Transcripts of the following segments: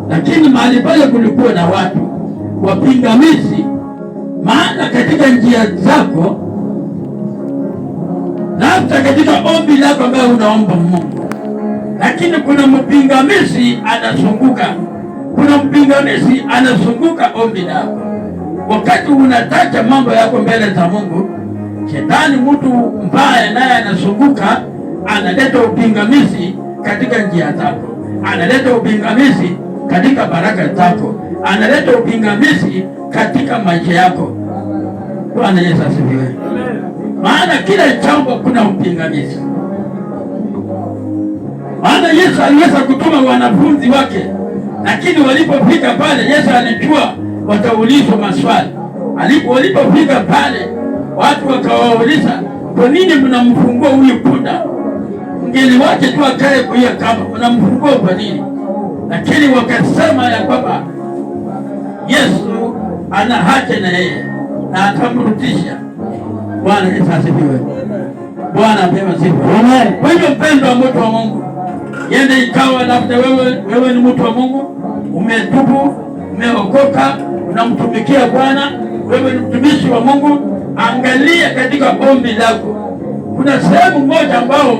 lakini mahali pale kulikuwa na watu wapingamizi. Maana katika njia zako labda katika ombi lako ambayo unaomba Mungu, lakini kuna mpingamizi anazunguka, kuna mpingamizi anazunguka ombi lako. Wakati unataja mambo yako mbele za Mungu, shetani, mtu mbaya, naye anazunguka, analeta upingamizi katika njia zako, analeta upingamizi katika baraka zako, analeta upingamizi katika maisha yako. Bwana Yesu asifiwe. Maana kila jambo kuna upingamizi. Maana Yesu aliweza kutuma wanafunzi wake, lakini walipofika pale, Yesu alijua wataulizwa maswali. Walipofika pale, watu wakawauliza, kwa nini mnamfungua huyu punda? Ngeli wake tu akae kwa hiyo kama mnamfungua kwa nini? Lakini wakasema ya kwamba Yesu ana haja na yeye na atamrudisha. Bwana Yesu asifiwe. Bwana apewe sifa. Amen. Kwa hivyo mpendwa, mtu wa Mungu, yende ikawa labda wewe ni mtu wa Mungu, umetubu, umeokoka, unamtumikia Bwana, wewe ni mtumishi wa Mungu, angalia katika ombi lako. Kuna sehemu moja ambao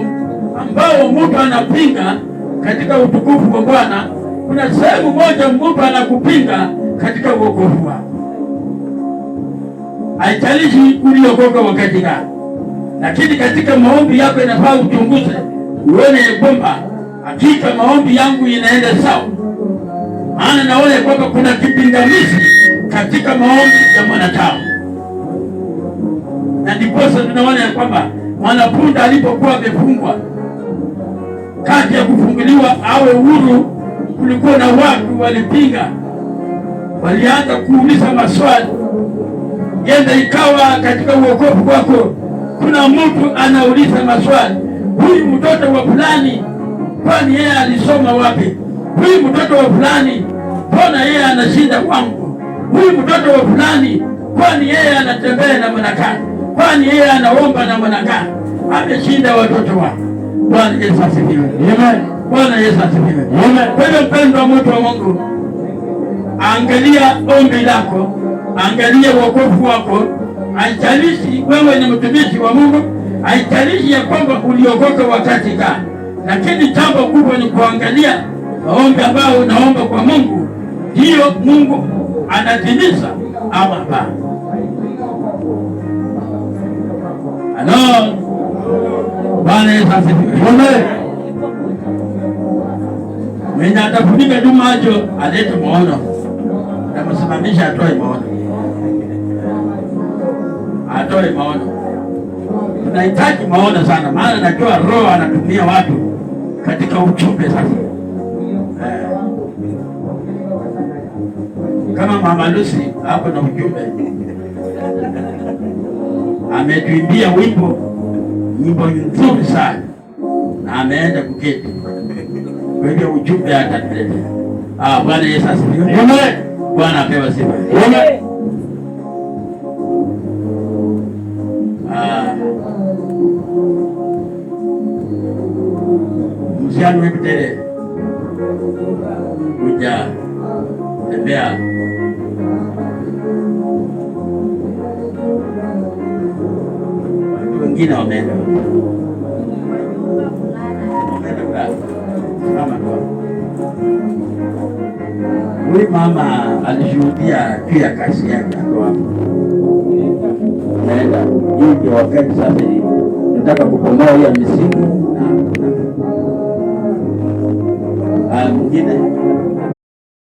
mtu anapinga katika utukufu wa Bwana. Kuna sehemu moja mtu anakupinga katika wokovu wako. Haijalishi uliokoka wakati gani, lakini katika maombi yako inafaa uchunguze, uone kwamba hakika maombi yangu inaenda sawa. Maana naona kwamba kuna kipingamizi katika maombi ya mwanadamu, na ndiposa tunaona ya kwamba mwanapunda alipokuwa amefungwa, kati ya kufunguliwa awe huru, kulikuwa na watu walipinga, walianza kuuliza maswali. Yenda ikawa katika uokovu wako kuna mtu anauliza maswali, huyu mtoto wa fulani, kwani yeye alisoma wapi? Huyu mtoto wa fulani, mbona yeye anashinda kwangu? Huyu mtoto wa fulani, kwani yeye anatembea na mwanakani? Kwani yeye anaomba na mwanakani? Ameshinda watoto wako. Bwana Yesu asifiwe. Amen. Bwana Yesu asifiwe. Amen. Kwa hiyo mpendwa, mtu wa Mungu, angalia ombi lako, angalia wokovu wako. Haijalishi wewe ni mtumishi wa Mungu, haijalishi ya kwamba uliokoka wakati gani, lakini jambo kubwa ni kuangalia maombi ambayo unaomba kwa Mungu, hiyo Mungu anatimiza ama hapana. Halo. Bwana Yesu asifiwe. Amen. Mwenye atafunika tu macho alete maono, namsimamisha atoe maono, atoe maono. Tunahitaji maono sana, maana najua Roho anatumia watu katika ujumbe sasa. Kama Mama Lucy hapo na ujumbe, ametuimbia nyimbo nzuri sana na ameenda kuketi. Kwa hivyo ujumbe atatuletea. Bwana Yesu asifiwe. Amen. Bwana apewe sifa. Amen. Msichana wewe tele kuja tembea. Watu wengine wameenda. Huyu mama alishuhudia juu ya kazi yake hapo. Naenda hii ndio wakati sasa nataka kupomoa hiyo misimu na mwingine